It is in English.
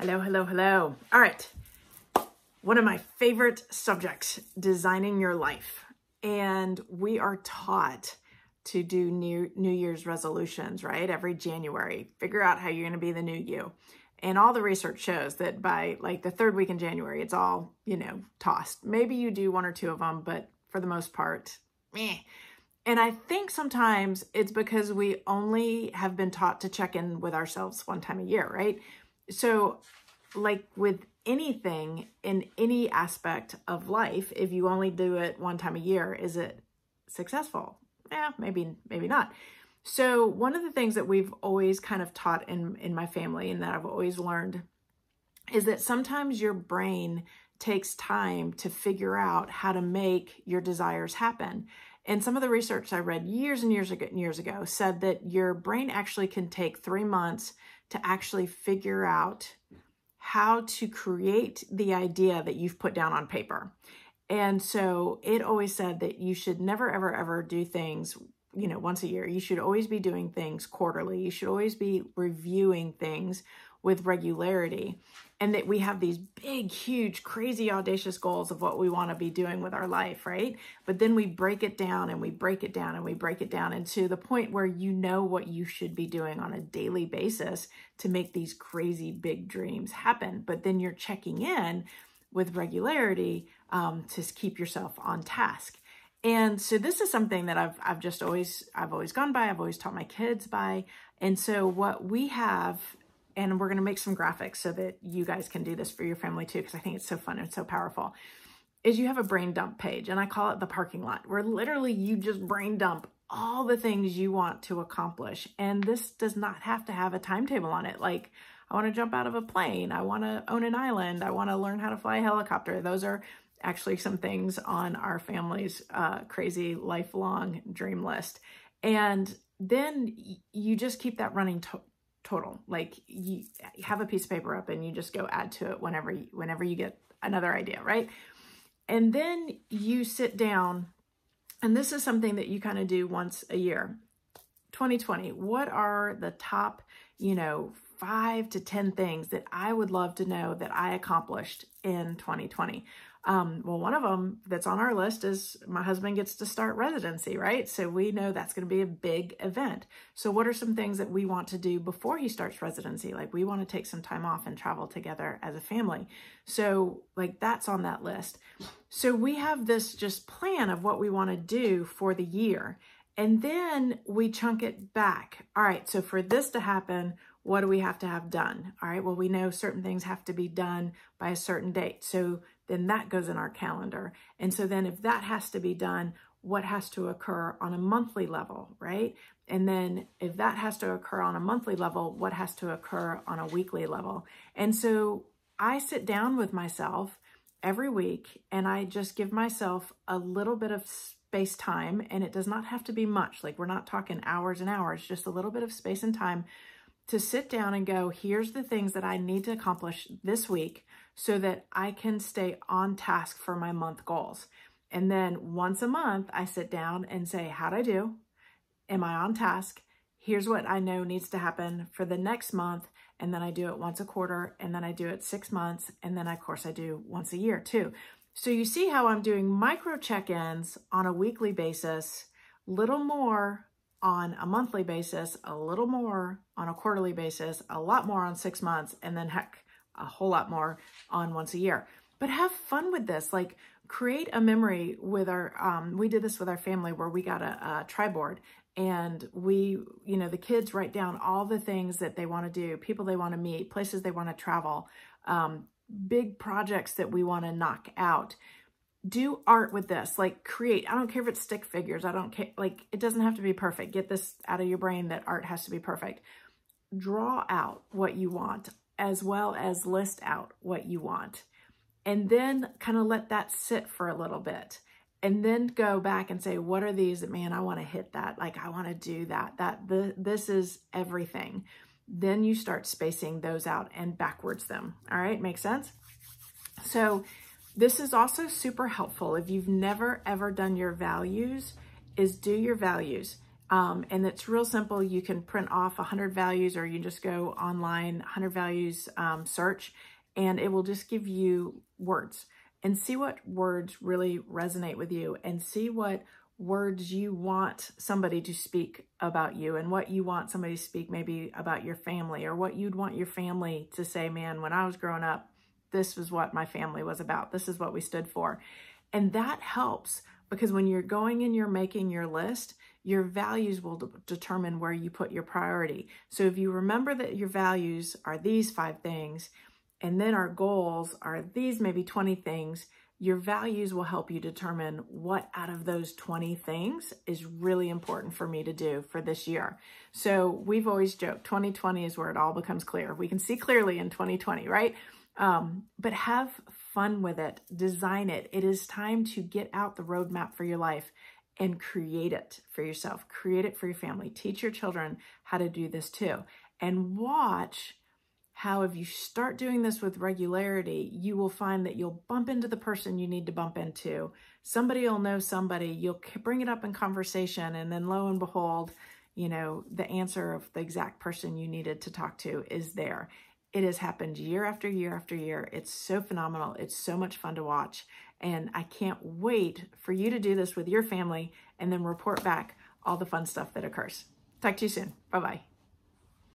Hello, hello, hello. All right. One of my favorite subjects, designing your life. And we are taught to do New Year's resolutions, right? Every January, figure out how you're going to be the new you. And all the research shows that by like the third week in January, it's all, tossed. Maybe you do one or two of them, but for the most part, meh. And I think sometimes it's because we only have been taught to check in with ourselves one time a year, right? So like with anything in any aspect of life, if you only do it one time a year, is it successful? Yeah, maybe not. So one of the things that we've always kind of taught in my family and that I've always learned is that sometimes your brain takes time to figure out how to make your desires happen. And some of the research I read years and years ago said that your brain actually can take 3 months to actually figure out how to create the idea that you've put down on paper. And so it always said that you should never, ever, ever do things, once a year. You should always be doing things quarterly. You should always be reviewing things with regularity. And that we have these big, huge, crazy, audacious goals of what we want to be doing with our life, right? But then we break it down and we break it down and we break it down into the point where you know what you should be doing on a daily basis to make these crazy big dreams happen. But then you're checking in with regularity to keep yourself on task. And so this is something that I've always gone by. I've always taught my kids by. And so what we have, and we're going to make some graphics so that you guys can do this for your family too, because I think it's so fun and so powerful, is you have a brain dump page, and I call it the parking lot, where literally you just brain dump all the things you want to accomplish. And this does not have to have a timetable on it. Like, I want to jump out of a plane. I want to own an island. I want to learn how to fly a helicopter. Those are actually some things on our family's crazy lifelong dream list. And then you just keep that running total. Like, you have a piece of paper up and you just go add to it whenever you get another idea, right? And then you sit down, and this is something that you kind of do once a year. 2020, what are the top, 5 to 10 things that I would love to know that I accomplished in 2020? Well, one of them that's on our list is my husband gets to start residency, right? So we know that's going to be a big event. So what are some things that we want to do before he starts residency? Like, we want to take some time off and travel together as a family. So like, that's on that list. So we have this just plan of what we want to do for the year. And then we chunk it back. All right, so for this to happen, what do we have to have done? All right, well, we know certain things have to be done by a certain date. So then that goes in our calendar. And so then if that has to be done, what has to occur on a monthly level, right? And then if that has to occur on a monthly level, what has to occur on a weekly level? And so I sit down with myself every week and I just give myself a little bit of space time, and it does not have to be much. Like, we're not talking hours and hours, just a little bit of space and time to sit down and go, here's the things that I need to accomplish this week so that I can stay on task for my month goals. And then once a month, I sit down and say, how'd I do? Am I on task? Here's what I know needs to happen for the next month. And then I do it once a quarter, and then I do it 6 months. And then of course I do once a year too. So you see how I'm doing micro check-ins on a weekly basis, little more on a monthly basis, a little more on a quarterly basis, a lot more on 6 months, and then heck, a whole lot more on once a year. But have fun with this. Like, create a memory with our, we did this with our family where we got a triboard, and we, the kids write down all the things that they want to do, people they want to meet, places they want to travel, big projects that we want to knock out. Do art with this, like create. I don't care if it's stick figures. I don't care. Like, it doesn't have to be perfect. Get this out of your brain that art has to be perfect. Draw out what you want as well as list out what you want. And then kind of let that sit for a little bit. And then go back and say, what are these that, man, I want to hit that. Like, I want to do that. This is everything. Then you start spacing those out and backwards them. All right, makes sense? So this is also super helpful if you've never ever done your values, is do your values. And it's real simple. You can print off 100 values, or you just go online, 100 values search, and it will just give you words, and see what words really resonate with you, and see what words you want somebody to speak about you, and what you want somebody to speak maybe about your family, or what you'd want your family to say, man, when I was growing up, this was what my family was about. This is what we stood for. And that helps, because when you're going and you're making your list, your values will determine where you put your priority. So if you remember that your values are these 5 things, and then our goals are these maybe 20 things, your values will help you determine what out of those 20 things is really important for me to do for this year. So we've always joked 2020 is where it all becomes clear. We can see clearly in 2020, right? But have fun with it. Design it. It is time to get out the roadmap for your life and create it for yourself. Create it for your family. Teach your children how to do this too. And watch how, if you start doing this with regularity, you will find that you'll bump into the person you need to bump into. Somebody will know somebody. You'll bring it up in conversation, and then lo and behold, you know, the answer of the exact person you needed to talk to is there. It has happened year after year after year. It's so phenomenal. It's so much fun to watch. And I can't wait for you to do this with your family and then report back all the fun stuff that occurs. Talk to you soon. Bye-bye.